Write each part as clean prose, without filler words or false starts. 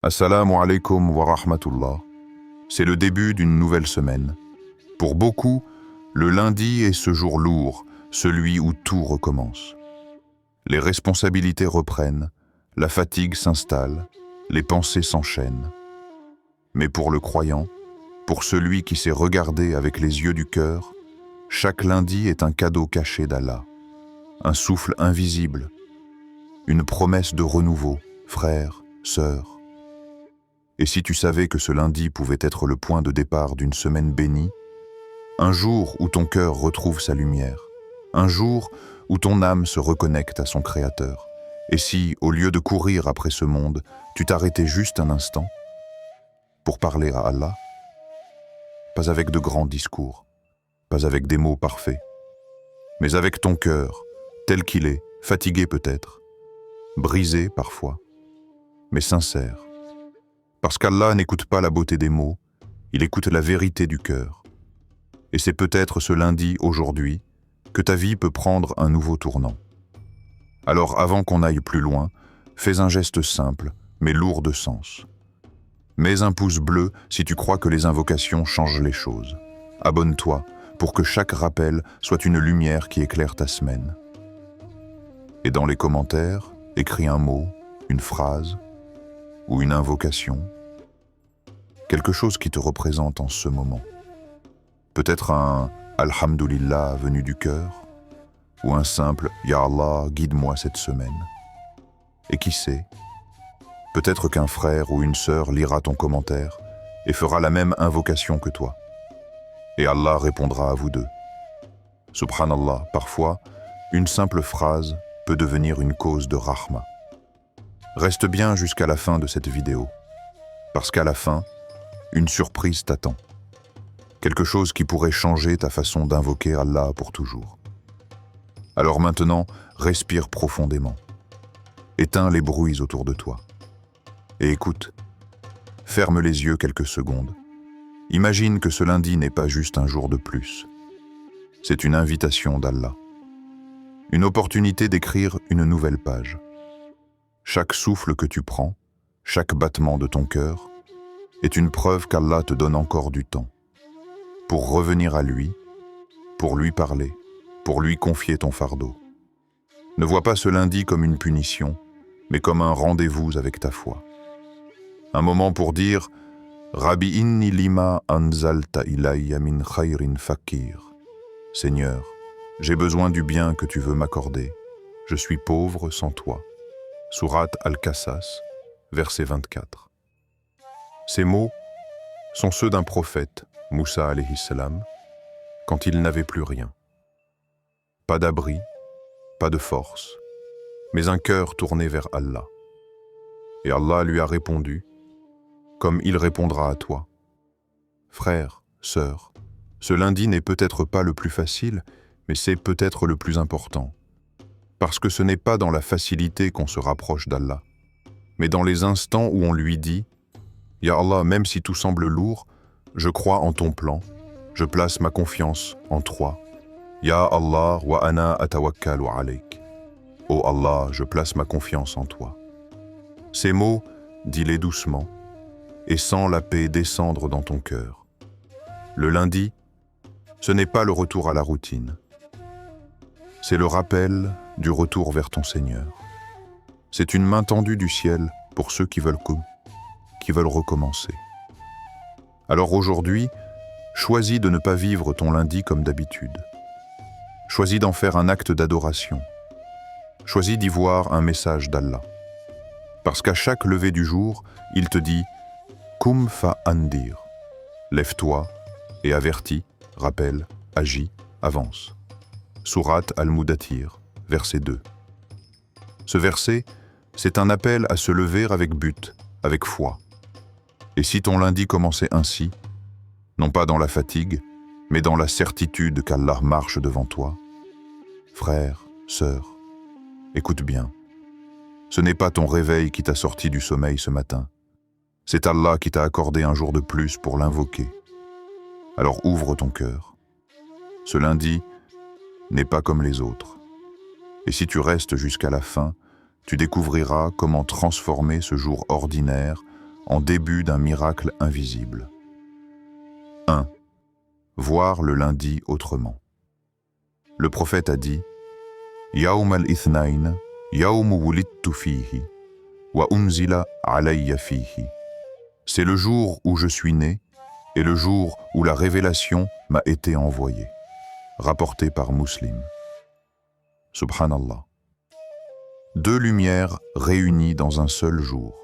Assalamu alaikum wa rahmatullah. C'est le début d'une nouvelle semaine. Pour beaucoup, le lundi est ce jour lourd, celui où tout recommence. Les responsabilités reprennent, la fatigue s'installe, les pensées s'enchaînent. Mais pour le croyant, pour celui qui sait regarder avec les yeux du cœur, chaque lundi est un cadeau caché d'Allah, un souffle invisible, une promesse de renouveau, frères, sœurs. Et si tu savais que ce lundi pouvait être le point de départ d'une semaine bénie, un jour où ton cœur retrouve sa lumière, un jour où ton âme se reconnecte à son Créateur, et si, au lieu de courir après ce monde, tu t'arrêtais juste un instant pour parler à Allah, pas avec de grands discours, pas avec des mots parfaits, mais avec ton cœur, tel qu'il est, fatigué peut-être, brisé parfois, mais sincère. Parce qu'Allah n'écoute pas la beauté des mots, il écoute la vérité du cœur. Et c'est peut-être ce lundi, aujourd'hui, que ta vie peut prendre un nouveau tournant. Alors avant qu'on aille plus loin, fais un geste simple, mais lourd de sens. Mets un pouce bleu si tu crois que les invocations changent les choses. Abonne-toi pour que chaque rappel soit une lumière qui éclaire ta semaine. Et dans les commentaires, écris un mot, une phrase, ou une invocation, quelque chose qui te représente en ce moment. Peut-être un « Alhamdulillah » venu du cœur, ou un simple « Ya Allah, guide-moi cette semaine ». Et qui sait, peut-être qu'un frère ou une sœur lira ton commentaire et fera la même invocation que toi. Et Allah répondra à vous deux. Subhanallah, parfois, une simple phrase peut devenir une cause de rahma. Reste bien jusqu'à la fin de cette vidéo, parce qu'à la fin, une surprise t'attend. Quelque chose qui pourrait changer ta façon d'invoquer Allah pour toujours. Alors maintenant, respire profondément. Éteins les bruits autour de toi. Et écoute, ferme les yeux quelques secondes. Imagine que ce lundi n'est pas juste un jour de plus. C'est une invitation d'Allah. Une opportunité d'écrire une nouvelle page. Chaque souffle que tu prends, chaque battement de ton cœur, est une preuve qu'Allah te donne encore du temps. Pour revenir à lui, pour lui parler, pour lui confier ton fardeau. Ne vois pas ce lundi comme une punition, mais comme un rendez-vous avec ta foi. Un moment pour dire « Rabbi inni lima anzalta ilayya min khayrin fakir » Seigneur, j'ai besoin du bien que tu veux m'accorder. Je suis pauvre sans toi. Sourate Al-Qasas, verset 24. Ces mots sont ceux d'un prophète, Moussa alayhi salam, quand il n'avait plus rien. Pas d'abri, pas de force, mais un cœur tourné vers Allah. Et Allah lui a répondu, comme il répondra à toi. Frère, sœur, ce lundi n'est peut-être pas le plus facile, mais c'est peut-être le plus important. Parce que ce n'est pas dans la facilité qu'on se rapproche d'Allah, mais dans les instants où on lui dit « Ya Allah, même si tout semble lourd, je crois en ton plan, je place ma confiance en toi. Ya Allah wa ana atawakkalu alayk. Oh Allah, je place ma confiance en toi. » Ces mots, dis-les doucement, et sens la paix descendre dans ton cœur. Le lundi, ce n'est pas le retour à la routine. C'est le rappel du retour vers ton Seigneur. C'est une main tendue du ciel pour ceux qui veulent recommencer. Alors aujourd'hui, choisis de ne pas vivre ton lundi comme d'habitude. Choisis d'en faire un acte d'adoration. Choisis d'y voir un message d'Allah. Parce qu'à chaque lever du jour, il te dit « Kum fa andir » Lève-toi et avertis, rappelle, agis, avance. Sourate Al-Mudathir, verset 2. Ce verset, c'est un appel à se lever avec but, avec foi. Et si ton lundi commençait ainsi, non pas dans la fatigue, mais dans la certitude qu'Allah marche devant toi, frère, sœur, écoute bien. Ce n'est pas ton réveil qui t'a sorti du sommeil ce matin. C'est Allah qui t'a accordé un jour de plus pour l'invoquer. Alors ouvre ton cœur. Ce lundi n'est pas comme les autres. Et si tu restes jusqu'à la fin, tu découvriras comment transformer ce jour ordinaire en début d'un miracle invisible. 1. Voir le lundi autrement. Le prophète a dit « Yawm al-ithnayn, yawm wulidtu fihi, wa unzila alayya fihi » C'est le jour où je suis né et le jour où la révélation m'a été envoyée. Rapporté par Muslim. Subhanallah. Deux lumières réunies dans un seul jour.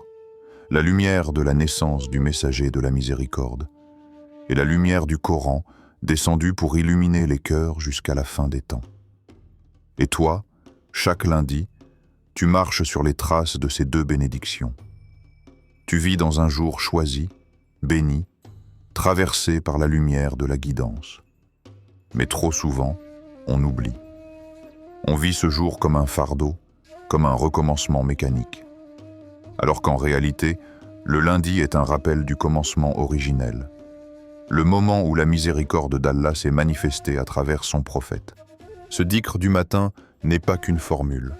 La lumière de la naissance du messager de la miséricorde et la lumière du Coran descendue pour illuminer les cœurs jusqu'à la fin des temps. Et toi, chaque lundi, tu marches sur les traces de ces deux bénédictions. Tu vis dans un jour choisi, béni, traversé par la lumière de la guidance. Mais trop souvent, on oublie. On vit ce jour comme un fardeau, comme un recommencement mécanique. Alors qu'en réalité, le lundi est un rappel du commencement originel. Le moment où la miséricorde d'Allah s'est manifestée à travers son prophète. Ce dhikr du matin n'est pas qu'une formule.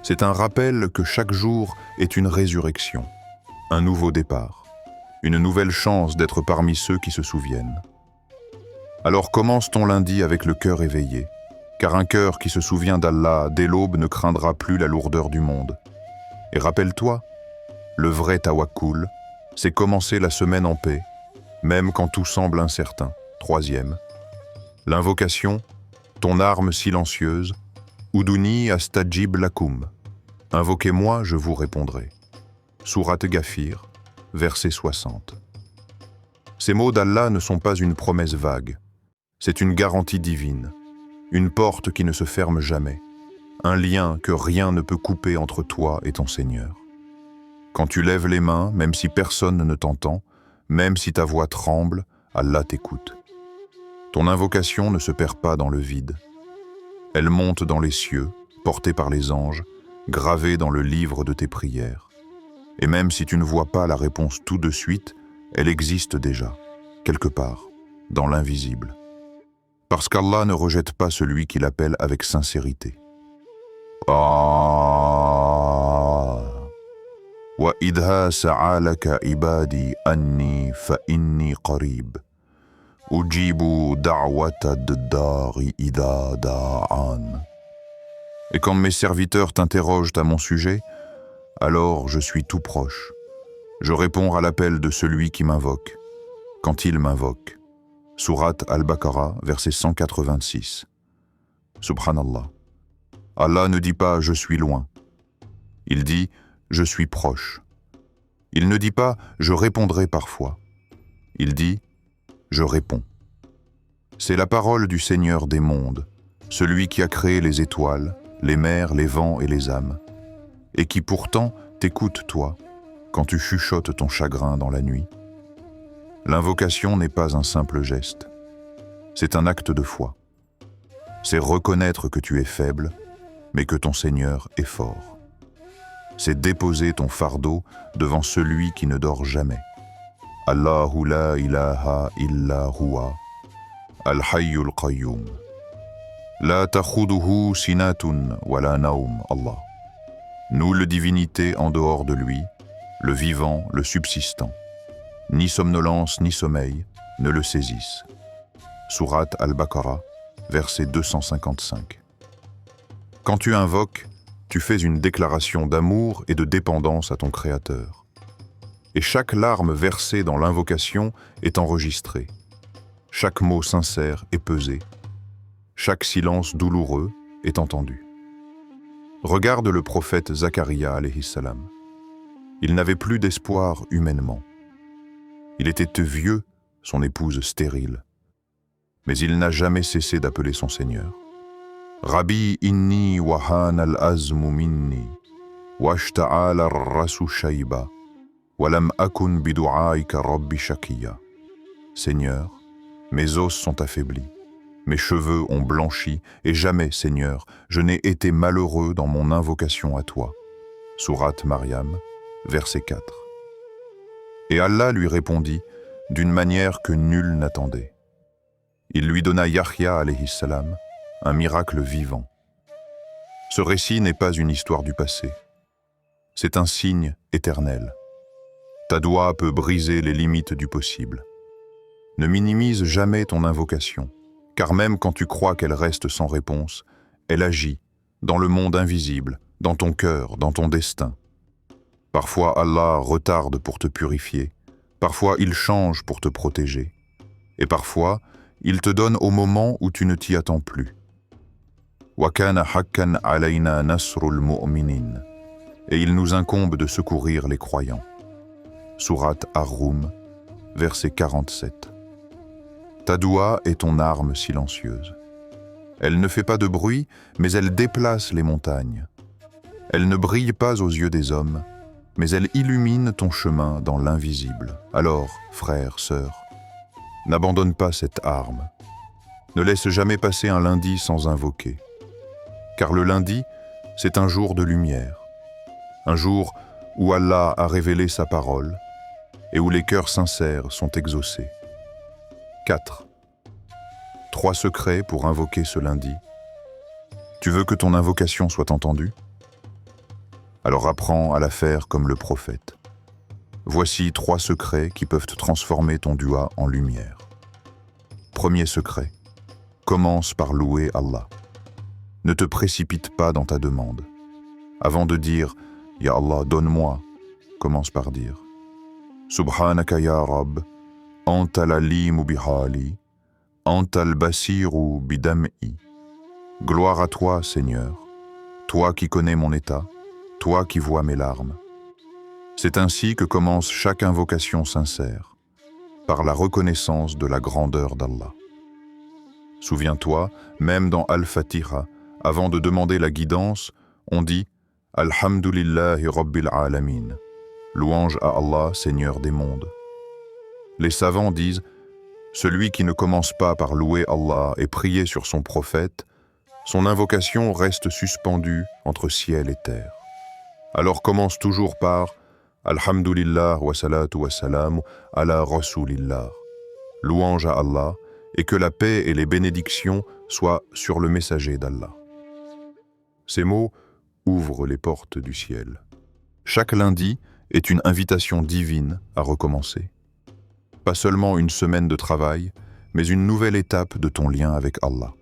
C'est un rappel que chaque jour est une résurrection, un nouveau départ, une nouvelle chance d'être parmi ceux qui se souviennent. Alors commence ton lundi avec le cœur éveillé, car un cœur qui se souvient d'Allah dès l'aube ne craindra plus la lourdeur du monde. Et rappelle-toi, le vrai tawakkul, c'est commencer la semaine en paix, même quand tout semble incertain. 3e. L'invocation, ton arme silencieuse, Uduni astajib lakum. Invoquez-moi, je vous répondrai. Sourate Ghafir, verset 60. Ces mots d'Allah ne sont pas une promesse vague. C'est une garantie divine, une porte qui ne se ferme jamais, un lien que rien ne peut couper entre toi et ton Seigneur. Quand tu lèves les mains, même si personne ne t'entend, même si ta voix tremble, Allah t'écoute. Ton invocation ne se perd pas dans le vide. Elle monte dans les cieux, portée par les anges, gravée dans le livre de tes prières. Et même si tu ne vois pas la réponse tout de suite, elle existe déjà, quelque part, dans l'invisible. Parce qu'Allah ne rejette pas celui qui l'appelle avec sincérité. Wa idha sa'alaka ibadi anni fa inni qarib. Ujibu da'wata d-dari idha da'an. Et quand mes serviteurs t'interrogent à mon sujet, alors je suis tout proche. Je réponds à l'appel de celui qui m'invoque, quand il m'invoque. Sourate Al-Baqarah, verset 186. Subhanallah. Allah ne dit pas « je suis loin ». Il dit « je suis proche ». Il ne dit pas « je répondrai parfois ». Il dit « je réponds ». C'est la parole du Seigneur des mondes, celui qui a créé les étoiles, les mers, les vents et les âmes, et qui pourtant t'écoute toi, quand tu chuchotes ton chagrin dans la nuit. L'invocation n'est pas un simple geste, c'est un acte de foi. C'est reconnaître que tu es faible, mais que ton Seigneur est fort. C'est déposer ton fardeau devant celui qui ne dort jamais. Allahu la ilaha illa huwa, al-hayyul qayyum. La takhuduhu sinatun wa la naum, Allah. Nulle divinité en dehors de lui, le vivant, le subsistant. Ni somnolence ni sommeil ne le saisissent. Sourate Al-Baqarah, verset 255. Quand tu invoques, tu fais une déclaration d'amour et de dépendance à ton Créateur. Et chaque larme versée dans l'invocation est enregistrée. Chaque mot sincère est pesé. Chaque silence douloureux est entendu. Regarde le prophète Zacharia alayhi salam. Il n'avait plus d'espoir humainement. Il était vieux, son épouse stérile. Mais il n'a jamais cessé d'appeler son Seigneur. Rabbi inni wahan al-azmu minni, washta'al ar-rasu shayba, walam akun bidu'aika rabbi shakiya. Seigneur, mes os sont affaiblis, mes cheveux ont blanchi, et jamais, Seigneur, je n'ai été malheureux dans mon invocation à toi. Sourate Maryam, verset 4. Et Allah lui répondit d'une manière que nul n'attendait. Il lui donna Yahya alayhi salam, un miracle vivant. Ce récit n'est pas une histoire du passé. C'est un signe éternel. Ta doua peut briser les limites du possible. Ne minimise jamais ton invocation, car même quand tu crois qu'elle reste sans réponse, elle agit dans le monde invisible, dans ton cœur, dans ton destin. Parfois Allah retarde pour te purifier, parfois il change pour te protéger, et parfois il te donne au moment où tu ne t'y attends plus. Wa kana hakkan alayna nasrul mu'minin. Et il nous incombe de secourir les croyants. Sourate Ar-Rum, verset 47. Ta doua est ton arme silencieuse. Elle ne fait pas de bruit, mais elle déplace les montagnes. Elle ne brille pas aux yeux des hommes, mais elle illumine ton chemin dans l'invisible. Alors, frères, sœurs, n'abandonne pas cette arme. Ne laisse jamais passer un lundi sans invoquer. Car le lundi, c'est un jour de lumière. Un jour où Allah a révélé sa parole et où les cœurs sincères sont exaucés. 4. 3 secrets pour invoquer ce lundi. Tu veux que ton invocation soit entendue? Alors apprends à la faire comme le prophète. Voici 3 secrets qui peuvent transformer ton dua en lumière. Premier secret, commence par louer Allah. Ne te précipite pas dans ta demande. Avant de dire « Ya Allah, donne-moi », commence par dire « Subhanaka ya Rabb, anta l'alimu bihali, anta al-basiru bidam'i » Gloire à toi, Seigneur, toi qui connais mon état, toi qui vois mes larmes. C'est ainsi que commence chaque invocation sincère, par la reconnaissance de la grandeur d'Allah. Souviens-toi, même dans Al-Fatiha, avant de demander la guidance, on dit « Alhamdulillahi Rabbil Alamin » louange à Allah, Seigneur des mondes. Les savants disent « Celui qui ne commence pas par louer Allah et prier sur son prophète, son invocation reste suspendue entre ciel et terre. » Alors commence toujours par « Alhamdulillah wa salatu wa salam ala Rasulillah » louange à Allah et que la paix et les bénédictions soient sur le messager d'Allah. Ces mots ouvrent les portes du ciel. Chaque lundi est une invitation divine à recommencer. Pas seulement une semaine de travail, mais une nouvelle étape de ton lien avec Allah.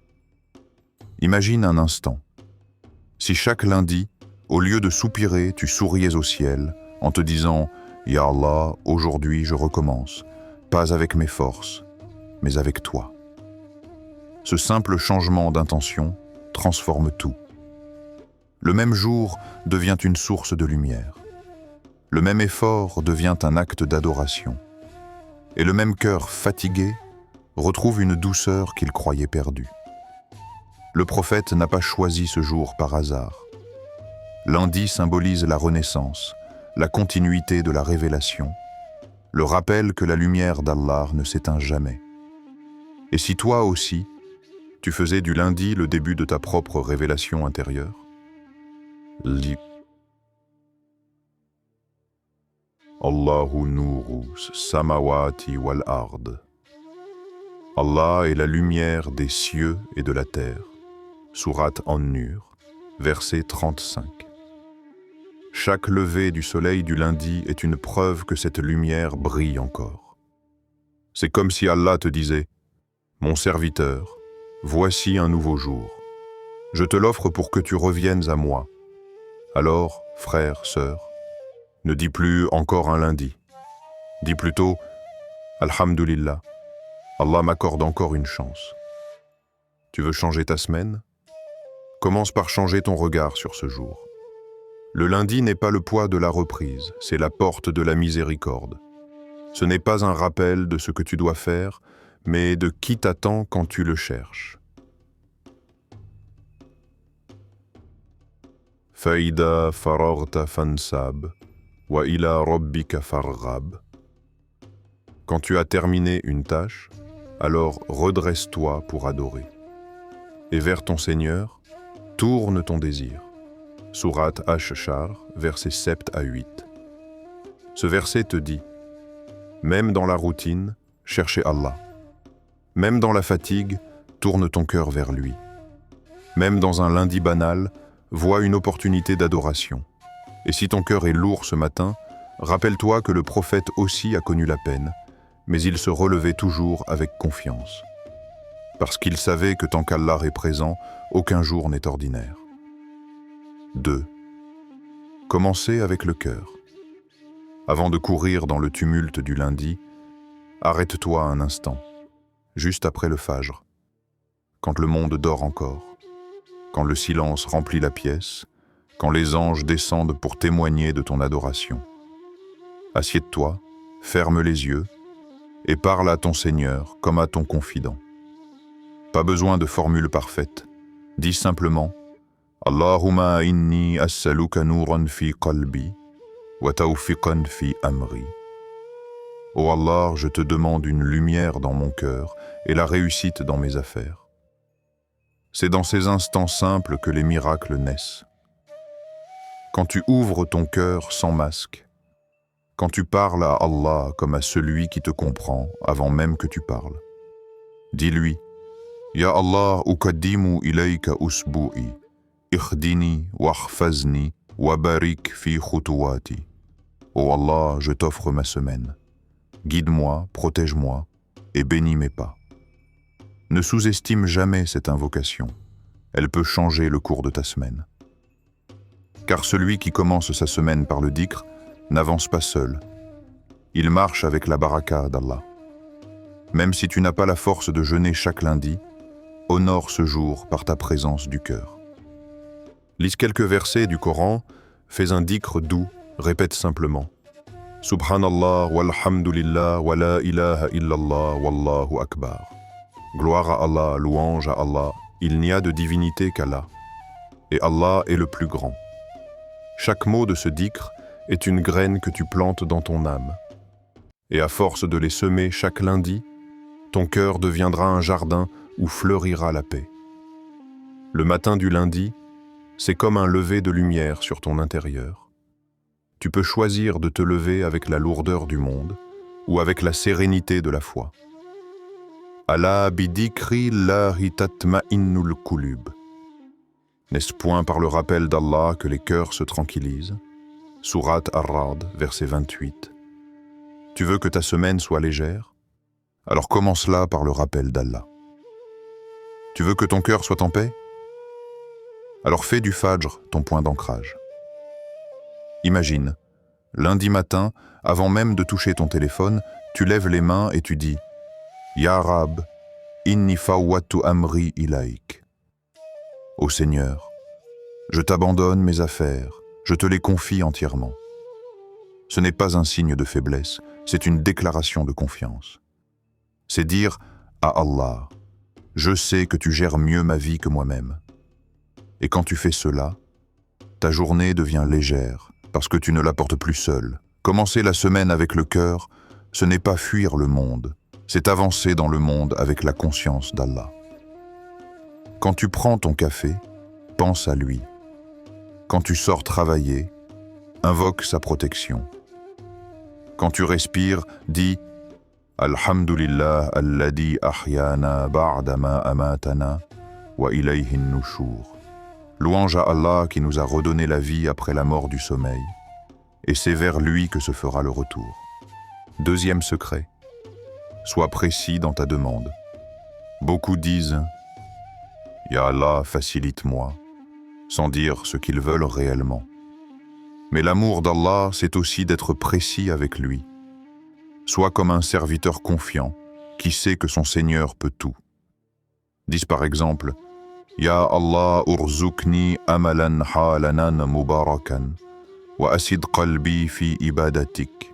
Imagine un instant. Si chaque lundi, au lieu de soupirer, tu souriais au ciel en te disant « Ya Allah, aujourd'hui je recommence, pas avec mes forces, mais avec toi. » Ce simple changement d'intention transforme tout. Le même jour devient une source de lumière. Le même effort devient un acte d'adoration. Et le même cœur fatigué retrouve une douceur qu'il croyait perdue. Le prophète n'a pas choisi ce jour par hasard. Lundi symbolise la renaissance, la continuité de la révélation, le rappel que la lumière d'Allah ne s'éteint jamais. Et si toi aussi, tu faisais du lundi le début de ta propre révélation intérieure? Allahu nuru samawati wal ard. Allah est la lumière des cieux et de la terre. Sourate An-Nur, verset 35. Chaque lever du soleil du lundi est une preuve que cette lumière brille encore. C'est comme si Allah te disait « Mon serviteur, voici un nouveau jour. Je te l'offre pour que tu reviennes à moi. Alors, frère, sœur, ne dis plus encore un lundi. Dis plutôt « Alhamdulillah, Allah m'accorde encore une chance. » Tu veux changer ta semaine? Commence par changer ton regard sur ce jour. Le lundi n'est pas le poids de la reprise, c'est la porte de la miséricorde. Ce n'est pas un rappel de ce que tu dois faire, mais de qui t'attend quand tu le cherches. Faïda faragta fansab, wa ila rabbika farghab. Quand tu as terminé une tâche, alors redresse-toi pour adorer. Et vers ton Seigneur, tourne ton désir. Sourate Ash-Shar, versets 7 à 8. Ce verset te dit, même dans la routine, cherchez Allah. Même dans la fatigue, tourne ton cœur vers lui. Même dans un lundi banal, vois une opportunité d'adoration. Et si ton cœur est lourd ce matin, Rappelle-toi que le prophète aussi a connu la peine, mais il se relevait toujours avec confiance. Parce qu'il savait que tant qu'Allah est présent, aucun jour n'est ordinaire. 2. Commencez avec le cœur. Avant de courir dans le tumulte du lundi, arrête-toi un instant, juste après le fajr, quand le monde dort encore, quand le silence remplit la pièce, quand les anges descendent pour témoigner de ton adoration. Assieds-toi, ferme les yeux et parle à ton Seigneur comme à ton confident. Pas besoin de formule parfaite. Dis simplement « Allahumma inni as'aluka nuran fi qalbi wa tawfiqan fi amri » Ô Allah, je te demande une lumière dans mon cœur et la réussite dans mes affaires. C'est dans ces instants simples que les miracles naissent. Quand tu ouvres ton cœur sans masque, quand tu parles à Allah comme à celui qui te comprend avant même que tu parles, dis-lui « Ya Allah, uqaddimu ilayka usbu'i, ikhdini wahfazni wa barik fi khutuwati » Ô Allah, je t'offre ma semaine. Guide-moi, protège-moi et bénis mes pas. Ne sous-estime jamais cette invocation. Elle peut changer le cours de ta semaine. Car celui qui commence sa semaine par le dhikr n'avance pas seul. Il marche avec la baraka d'Allah. Même si tu n'as pas la force de jeûner chaque lundi, honore ce jour par ta présence du cœur. Lise quelques versets du Coran, fais un dhikr doux, répète simplement « Subhanallah walhamdulillah wa la ilaha illallah wallahu akbar » Gloire à Allah, louange à Allah, il n'y a de divinité qu'Allah. Et Allah est le plus grand. Chaque mot de ce dhikr est une graine que tu plantes dans ton âme. Et à force de les semer chaque lundi, ton cœur deviendra un jardin où fleurira la paix. Le matin du lundi, c'est comme un lever de lumière sur ton intérieur. Tu peux choisir de te lever avec la lourdeur du monde ou avec la sérénité de la foi. Ala bidikri llahi tatma'innul qulub. N'est-ce point par le rappel d'Allah que les cœurs se tranquillisent? Sourate Ar-Ra'd, verset 28. Tu veux que ta semaine soit légère? Alors commence-la par le rappel d'Allah. Tu veux que ton cœur soit en paix? Alors fais du Fajr ton point d'ancrage. Imagine, lundi matin, avant même de toucher ton téléphone, tu lèves les mains et tu dis « Ya Rab, inni fawwattu amri ilaik » Ô Seigneur, je t'abandonne mes affaires, je te les confie entièrement. Ce n'est pas un signe de faiblesse, c'est une déclaration de confiance. C'est dire à Allah, je sais que tu gères mieux ma vie que moi-même. Et quand tu fais cela, ta journée devient légère parce que tu ne la portes plus seule. Commencer la semaine avec le cœur, ce n'est pas fuir le monde, c'est avancer dans le monde avec la conscience d'Allah. Quand tu prends ton café, pense à lui. Quand tu sors travailler, invoque sa protection. Quand tu respires, dis « Alhamdulillah alladhi ahyana ba'dama amatana wa ilayhin nushur » Louange à Allah qui nous a redonné la vie après la mort du sommeil, et c'est vers lui que se fera le retour. Deuxième secret, sois précis dans ta demande. Beaucoup disent « Ya Allah, facilite-moi » sans dire ce qu'ils veulent réellement. Mais l'amour d'Allah, c'est aussi d'être précis avec lui. Sois comme un serviteur confiant qui sait que son Seigneur peut tout. Dis par exemple « Ya Allah urzukni amalan halanan mubarakan wa asid qalbi fi ibadatik »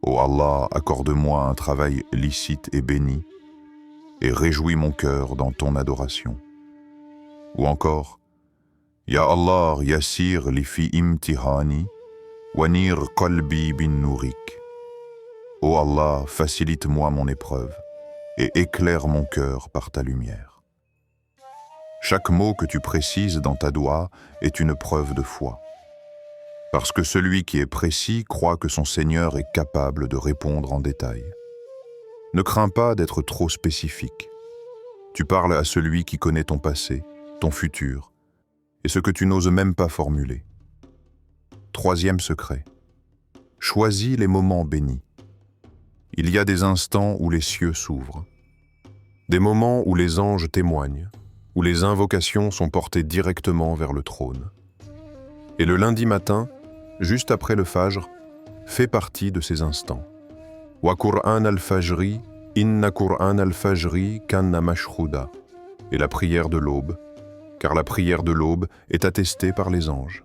Ô Allah, accorde-moi un travail licite et béni et réjouis mon cœur dans ton adoration. Ou encore Ya Allah yassir li fi imtihani wa nir qalbi bin nurik. Ô Allah, facilite-moi mon épreuve et éclaire mon cœur par ta lumière. Chaque mot que tu précises dans ta doua est une preuve de foi. Parce que celui qui est précis croit que son Seigneur est capable de répondre en détail. Ne crains pas d'être trop spécifique. Tu parles à celui qui connaît ton passé, ton futur, et ce que tu n'oses même pas formuler. Troisième secret. Choisis les moments bénis. Il y a des instants où les cieux s'ouvrent, des moments où les anges témoignent, où les invocations sont portées directement vers le trône. Et le lundi matin, juste après le Fajr, fait partie de ces instants. Wa Qur'an al-Fajri, inna Qur'an al-Fajri kanna mashhuda. Et la prière de l'aube, car la prière de l'aube est attestée par les anges.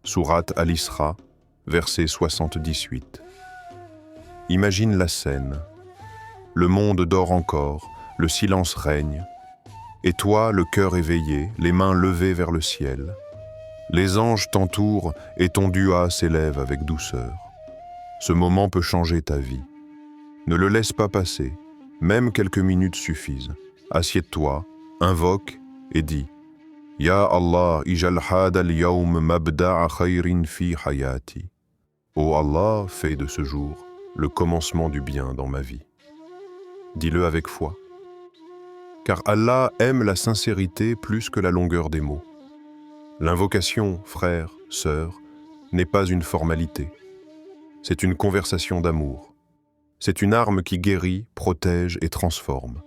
Sourate Al-Isra, verset 78. Imagine la scène. Le monde dort encore, le silence règne. Et toi, le cœur éveillé, les mains levées vers le ciel. Les anges t'entourent et ton dua s'élève avec douceur. Ce moment peut changer ta vie. Ne le laisse pas passer, même quelques minutes suffisent. Assieds-toi, invoque et dis « Ya Allah, ijal hada al-yawm mabda'a khayrin fi hayati » Ô Allah, fais de ce jour le commencement du bien dans ma vie. Dis-le avec foi. Car Allah aime la sincérité plus que la longueur des mots. L'invocation, frère, sœur, n'est pas une formalité. C'est une conversation d'amour. C'est une arme qui guérit, protège et transforme.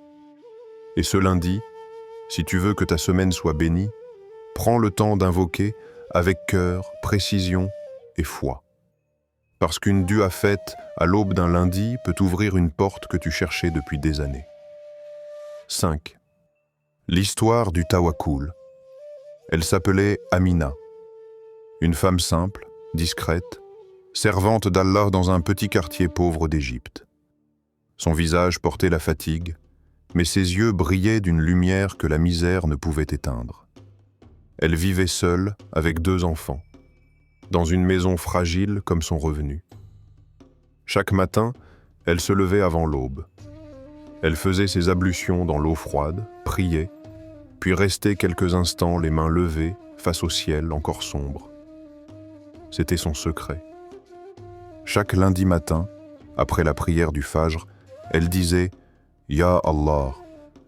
Et ce lundi, si tu veux que ta semaine soit bénie, prends le temps d'invoquer avec cœur, précision et foi. Parce qu'une dua faite à l'aube d'un lundi peut ouvrir une porte que tu cherchais depuis des années. 5. L'histoire du tawakkul. Elle s'appelait Amina, une femme simple, discrète, servante d'Allah dans un petit quartier pauvre d'Égypte. Son visage portait la fatigue, mais ses yeux brillaient d'une lumière que la misère ne pouvait éteindre. Elle vivait seule, avec 2 enfants, dans une maison fragile comme son revenu. Chaque matin, elle se levait avant l'aube. Elle faisait ses ablutions dans l'eau froide, priait, puis restait quelques instants les mains levées face au ciel encore sombre. C'était son secret. Chaque lundi matin, après la prière du Fajr, elle disait « Ya Allah,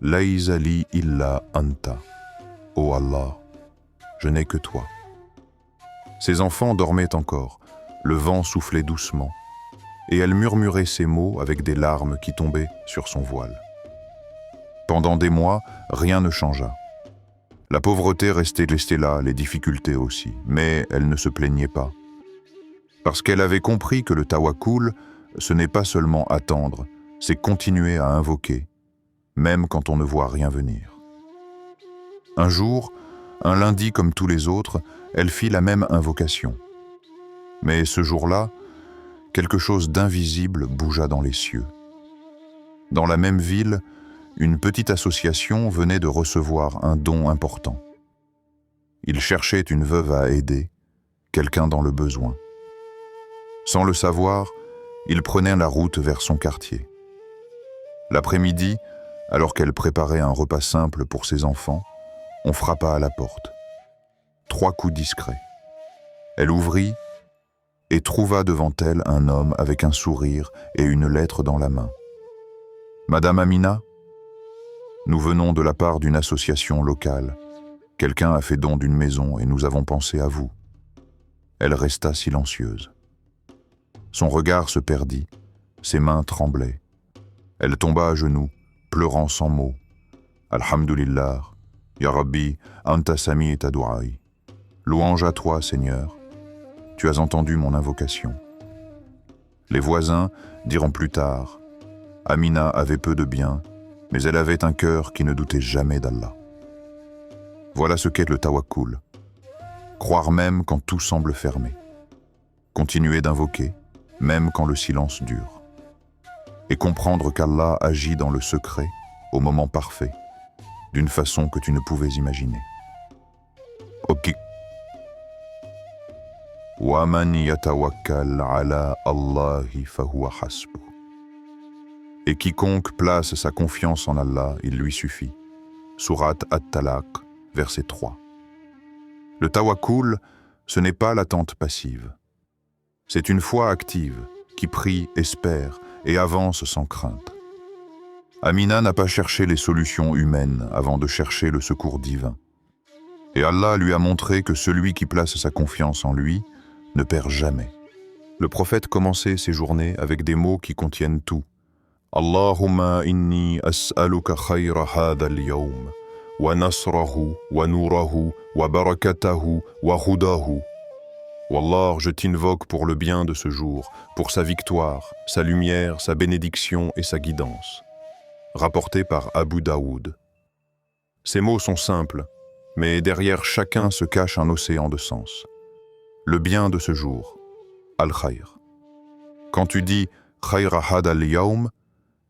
laysa li illa anta » « Ô Allah, je n'ai que toi ». Ses enfants dormaient encore, le vent soufflait doucement, et elle murmurait ces mots avec des larmes qui tombaient sur son voile. Pendant des mois, rien ne changea. La pauvreté restait là, les difficultés aussi, mais elle ne se plaignait pas. Parce qu'elle avait compris que le tawakkul, ce n'est pas seulement attendre, c'est continuer à invoquer, même quand on ne voit rien venir. Un jour, un lundi comme tous les autres, elle fit la même invocation. Mais ce jour-là, quelque chose d'invisible bougea dans les cieux. Dans la même ville, une petite association venait de recevoir un don important. Ils cherchaient une veuve à aider, quelqu'un dans le besoin. Sans le savoir, ils prenaient la route vers son quartier. L'après-midi, alors qu'elle préparait un repas simple pour ses enfants, on frappa à la porte. 3 coups discrets. Elle ouvrit et trouva devant elle un homme avec un sourire et une lettre dans la main. « Madame Amina, nous venons de la part d'une association locale. Quelqu'un a fait don d'une maison et nous avons pensé à vous. » Elle resta silencieuse. Son regard se perdit, ses mains tremblaient. Elle tomba à genoux, pleurant sans mots. « Alhamdulillah, Ya Rabbi, anta sami'ta du'ai. Louange à toi, Seigneur. Tu as entendu mon invocation. » Les voisins diront plus tard, Amina avait peu de biens, mais elle avait un cœur qui ne doutait jamais d'Allah. Voilà ce qu'est le tawakkul. Croire même quand tout semble fermé. Continuer d'invoquer, même quand le silence dure. Et comprendre qu'Allah agit dans le secret, au moment parfait, d'une façon que tu ne pouvais imaginer. Ok. Wa man yatawakkal ala Allahi fahuwa hasbuh. Et quiconque place sa confiance en Allah, il lui suffit. Sourate At-Talaq, verset 3. Le tawakkul, ce n'est pas l'attente passive. C'est une foi active, qui prie, espère et avance sans crainte. Amina n'a pas cherché les solutions humaines avant de chercher le secours divin. Et Allah lui a montré que celui qui place sa confiance en lui ne perd jamais. Le prophète commençait ses journées avec des mots qui contiennent tout. Allahumma inni as'aluka khayra hadha al-yawm, wa nasrahu, wa nourahu, wa barakatahu, wa hudahu. Wallah, je t'invoque pour le bien de ce jour, pour sa victoire, sa lumière, sa bénédiction et sa guidance. Rapporté par Abu Daoud. Ces mots sont simples, mais derrière chacun se cache un océan de sens. Le bien de ce jour, al-khayr. Quand tu dis khayra hada al-yawm,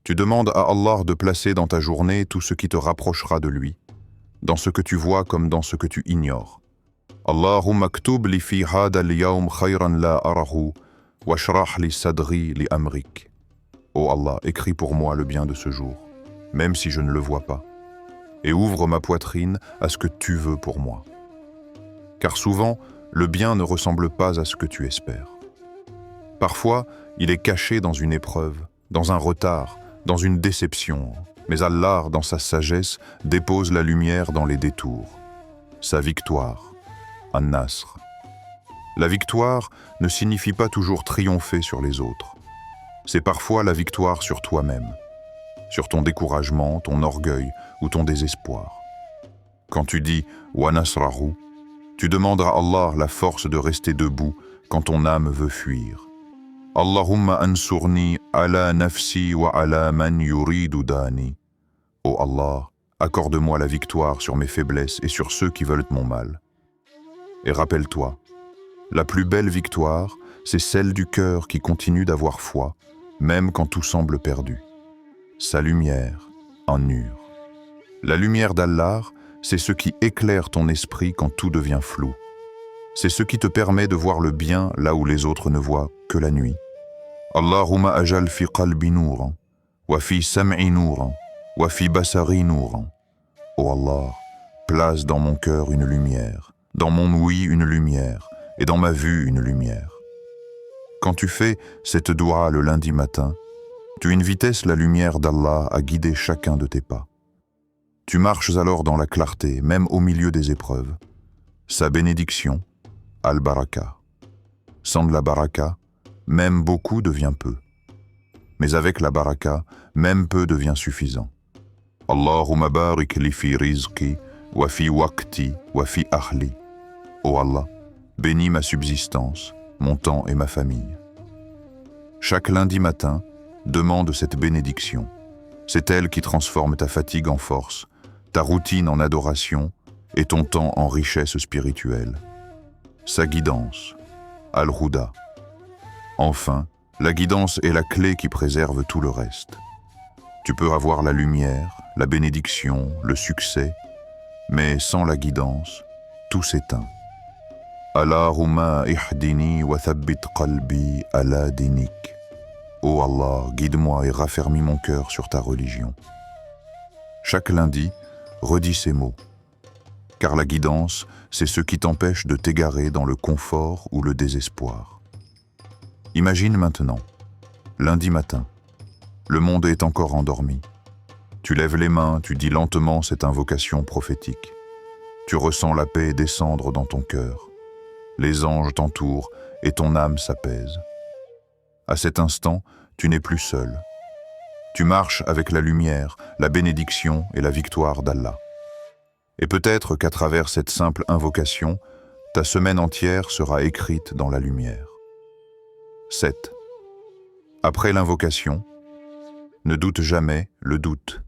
tu demandes à Allah de placer dans ta journée tout ce qui te rapprochera de lui, dans ce que tu vois comme dans ce que tu ignores. Allahumma ktub li fi hada al-yawm khayran la arahu, wa shrah li sadri li amrik. Ô Allah, écris pour moi le bien de ce jour, même si je ne le vois pas, et ouvre ma poitrine à ce que tu veux pour moi. Car souvent, le bien ne ressemble pas à ce que tu espères. Parfois, il est caché dans une épreuve, dans un retard, dans une déception, mais Allah, dans sa sagesse, dépose la lumière dans les détours. Sa victoire, An-Nasr. La victoire ne signifie pas toujours triompher sur les autres. C'est parfois la victoire sur toi-même, sur ton découragement, ton orgueil ou ton désespoir. Quand tu dis « Wa nasrahu », tu demandes à Allah la force de rester debout quand ton âme veut fuir. Allahumma ansurni ala nafsi wa ala man yuridu dani. Ô Allah, accorde-moi la victoire sur mes faiblesses et sur ceux qui veulent mon mal. Et rappelle-toi, la plus belle victoire, c'est celle du cœur qui continue d'avoir foi, même quand tout semble perdu. Sa lumière en nur. La lumière d'Allah, c'est ce qui éclaire ton esprit quand tout devient flou. C'est ce qui te permet de voir le bien là où les autres ne voient que la nuit. Allahumma ajal fi qalbi nouran, wa fi sam'i nouran, wa fi basari nouran. Ô Allah, place dans mon cœur une lumière, dans mon ouïe une lumière, et dans ma vue une lumière. Quand tu fais cette doua le lundi matin, tu invites la lumière d'Allah à guider chacun de tes pas. Tu marches alors dans la clarté, même au milieu des épreuves. Sa bénédiction, al-baraka. Sans de la baraka, même beaucoup devient peu. Mais avec la baraka, même peu devient suffisant. Allahumma barik li fi rizqi, wa fi waqti, wa fi ahli. Ô Allah, bénis ma subsistance, mon temps et ma famille. Chaque lundi matin, demande cette bénédiction. C'est elle qui transforme ta fatigue en force, ta routine en adoration et ton temps en richesse spirituelle. Sa guidance, Al-Huda. Enfin, la guidance est la clé qui préserve tout le reste. Tu peux avoir la lumière, la bénédiction, le succès, mais sans la guidance, tout s'éteint. Allahumma ihdini wa thabbit qalbi ala dinik. Ô Allah, guide-moi et raffermis mon cœur sur ta religion. Chaque lundi, redis ces mots. Car la guidance, c'est ce qui t'empêche de t'égarer dans le confort ou le désespoir. Imagine maintenant, lundi matin, le monde est encore endormi. Tu lèves les mains, tu dis lentement cette invocation prophétique. Tu ressens la paix descendre dans ton cœur. Les anges t'entourent et ton âme s'apaise. À cet instant, tu n'es plus seul. Tu marches avec la lumière, la bénédiction et la victoire d'Allah. Et peut-être qu'à travers cette simple invocation, ta semaine entière sera écrite dans la lumière. 7. Après l'invocation, ne doute jamais le doute.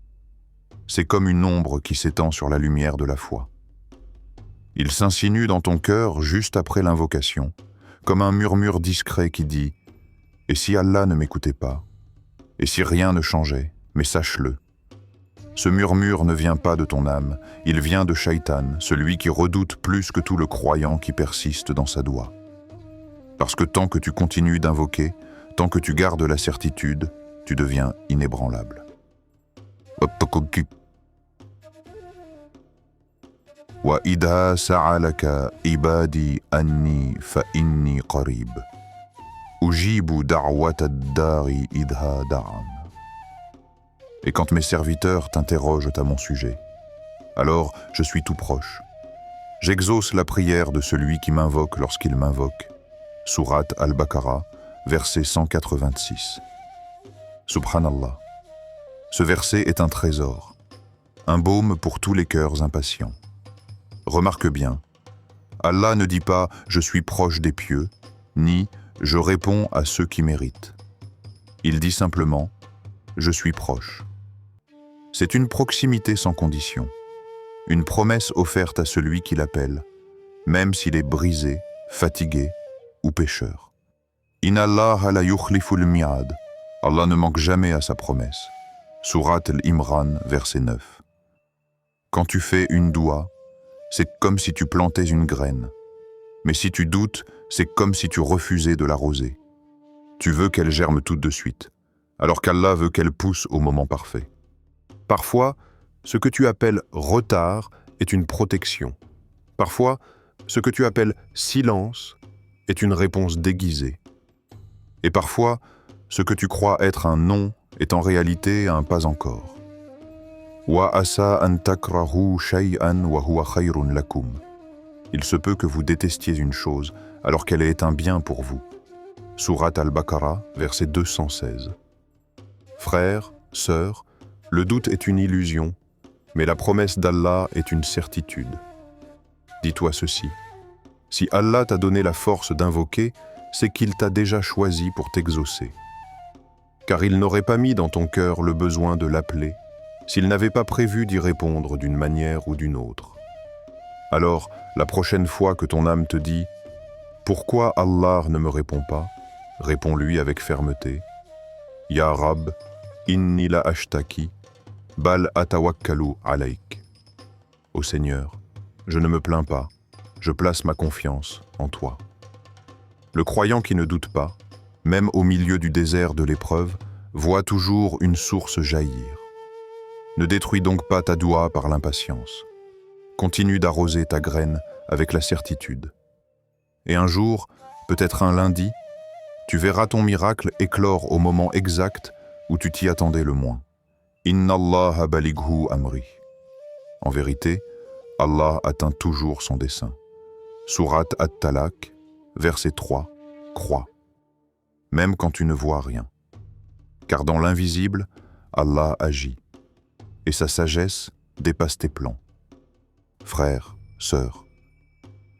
C'est comme une ombre qui s'étend sur la lumière de la foi. Il s'insinue dans ton cœur juste après l'invocation, comme un murmure discret qui dit « Et si Allah ne m'écoutait pas? Et si rien ne changeait? Mais sache-le. » Ce murmure ne vient pas de ton âme, il vient de Shaitan, celui qui redoute plus que tout le croyant qui persiste dans sa doua. Parce que tant que tu continues d'invoquer, tant que tu gardes la certitude, tu deviens inébranlable. Wa idha sa'alaka ibadi anni fa inni qarib. Ujibu da'wata ad-dari idha da'an. Et quand mes serviteurs t'interrogent à mon sujet, alors je suis tout proche. J'exauce la prière de celui qui m'invoque lorsqu'il m'invoque. Sourate Al-Baqarah, verset 186. Subhanallah. Ce verset est un trésor, un baume pour tous les cœurs impatients. Remarque bien, Allah ne dit pas « je suis proche des pieux » ni « je réponds à ceux qui méritent ». Il dit simplement « je suis proche ». C'est une proximité sans condition, une promesse offerte à celui qui l'appelle, même s'il est brisé, fatigué ou pécheur. « Inna Allah la yukhliful mi'ad » Allah ne manque jamais à sa promesse. Sourate Al-Imran, verset 9. Quand tu fais une doua, c'est comme si tu plantais une graine. Mais si tu doutes, c'est comme si tu refusais de l'arroser. Tu veux qu'elle germe tout de suite, alors qu'Allah veut qu'elle pousse au moment parfait. Parfois, ce que tu appelles retard est une protection. Parfois, ce que tu appelles silence est une réponse déguisée. Et parfois, ce que tu crois être un non est en réalité un pas encore. Wa asa an takrahu shay'an wa huwa khayrun lakum. Il se peut que vous détestiez une chose alors qu'elle est un bien pour vous. Sourate Al-Baqarah, verset 216. Frères, sœurs, le doute est une illusion, mais la promesse d'Allah est une certitude. Dis-toi ceci, si Allah t'a donné la force d'invoquer, c'est qu'il t'a déjà choisi pour t'exaucer. Car il n'aurait pas mis dans ton cœur le besoin de l'appeler, s'il n'avait pas prévu d'y répondre d'une manière ou d'une autre. Alors, la prochaine fois que ton âme te dit « Pourquoi Allah ne me répond pas ?» réponds-lui avec fermeté « Ya Rab, inni la ashtaki, bal atawakkalu alayk. » Ô Seigneur, je ne me plains pas, je place ma confiance en toi. Le croyant qui ne doute pas, même au milieu du désert de l'épreuve, voit toujours une source jaillir. Ne détruis donc pas ta doua par l'impatience. Continue d'arroser ta graine avec la certitude. Et un jour, peut-être un lundi, tu verras ton miracle éclore au moment exact où tu t'y attendais le moins. Inna Allah balighu amri. En vérité, Allah atteint toujours son dessein. Sourate At-Talaq, verset 3, crois. Même quand tu ne vois rien. Car dans l'invisible, Allah agit. Et sa sagesse dépasse tes plans. Frères, sœurs,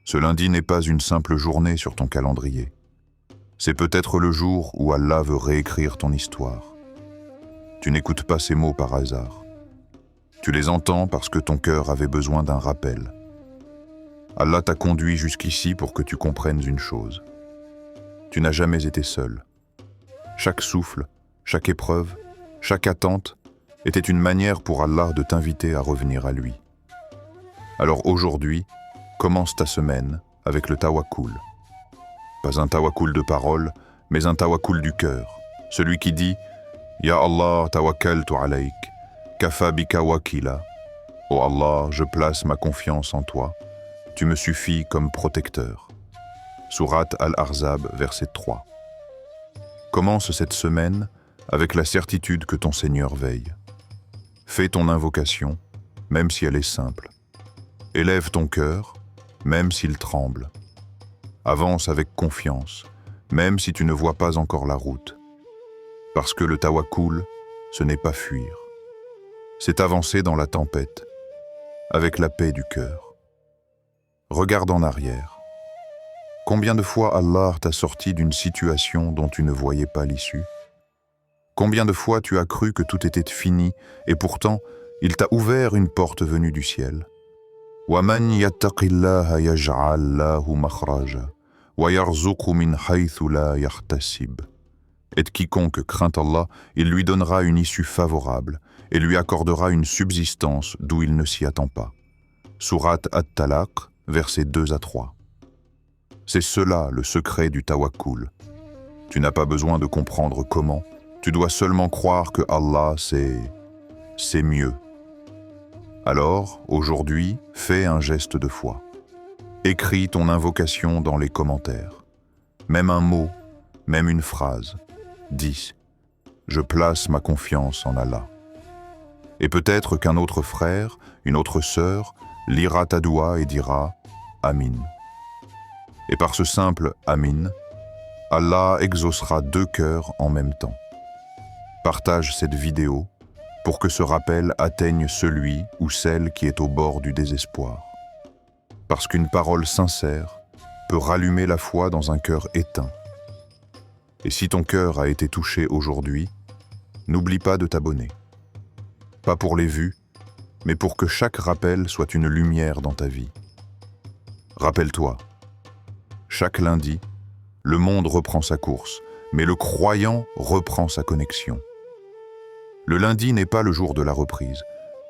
ce lundi n'est pas une simple journée sur ton calendrier. C'est peut-être le jour où Allah veut réécrire ton histoire. Tu n'écoutes pas ces mots par hasard. Tu les entends parce que ton cœur avait besoin d'un rappel. Allah t'a conduit jusqu'ici pour que tu comprennes une chose. Tu n'as jamais été seul. Chaque souffle, chaque épreuve, chaque attente était une manière pour Allah de t'inviter à revenir à lui. Alors aujourd'hui, commence ta semaine avec le tawakkul. Pas un tawakkul de parole, mais un tawakkul du cœur. Celui qui dit « Ya Allah tawakkaltu alayk, kafa bika wakila » « Oh Allah, je place ma confiance en toi, tu me suffis comme protecteur. » Sourate Al-Ahzab, verset 3. Commence cette semaine avec la certitude que ton Seigneur veille. Fais ton invocation, même si elle est simple. Élève ton cœur, même s'il tremble. Avance avec confiance, même si tu ne vois pas encore la route. Parce que le tawakkul, ce n'est pas fuir. C'est avancer dans la tempête, avec la paix du cœur. Regarde en arrière. Combien de fois Allah t'a sorti d'une situation dont tu ne voyais pas l'issue? Combien de fois tu as cru que tout était fini et pourtant il t'a ouvert une porte venue du ciel? وَمَنْ يَتَّقِ اللَّهَ يَجْعَلْ لَهُ مَخْرَجًا وَيَرْزُقْهُ مِنْ حَيْثُ لَا يَحْتَسِبُ. Et de quiconque craint Allah, il lui donnera une issue favorable et lui accordera une subsistance d'où il ne s'y attend pas. Sourate At-Talaq, versets 2 à 3. C'est cela le secret du tawakkul. Tu n'as pas besoin de comprendre comment, tu dois seulement croire que Allah, c'est mieux. Alors, aujourd'hui, fais un geste de foi. Écris ton invocation dans les commentaires. Même un mot, même une phrase. Dis, je place ma confiance en Allah. Et peut-être qu'un autre frère, une autre sœur, lira ta doua et dira « Amin ». Et par ce simple « Amin », Allah exaucera 2 cœurs en même temps. Partage cette vidéo pour que ce rappel atteigne celui ou celle qui est au bord du désespoir. Parce qu'une parole sincère peut rallumer la foi dans un cœur éteint. Et si ton cœur a été touché aujourd'hui, n'oublie pas de t'abonner. Pas pour les vues, mais pour que chaque rappel soit une lumière dans ta vie. Rappelle-toi, chaque lundi, le monde reprend sa course, mais le croyant reprend sa connexion. Le lundi n'est pas le jour de la reprise,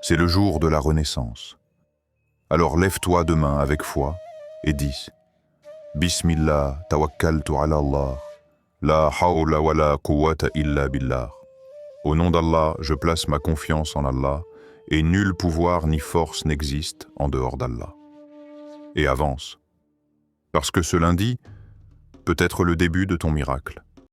c'est le jour de la renaissance. Alors lève-toi demain avec foi et dis « Bismillah, tawakkaltu ala Allah, la hawla wa la quwwata illa billah » Au nom d'Allah, je place ma confiance en Allah, et nul pouvoir ni force n'existe en dehors d'Allah. Et avance, parce que ce lundi peut être le début de ton miracle.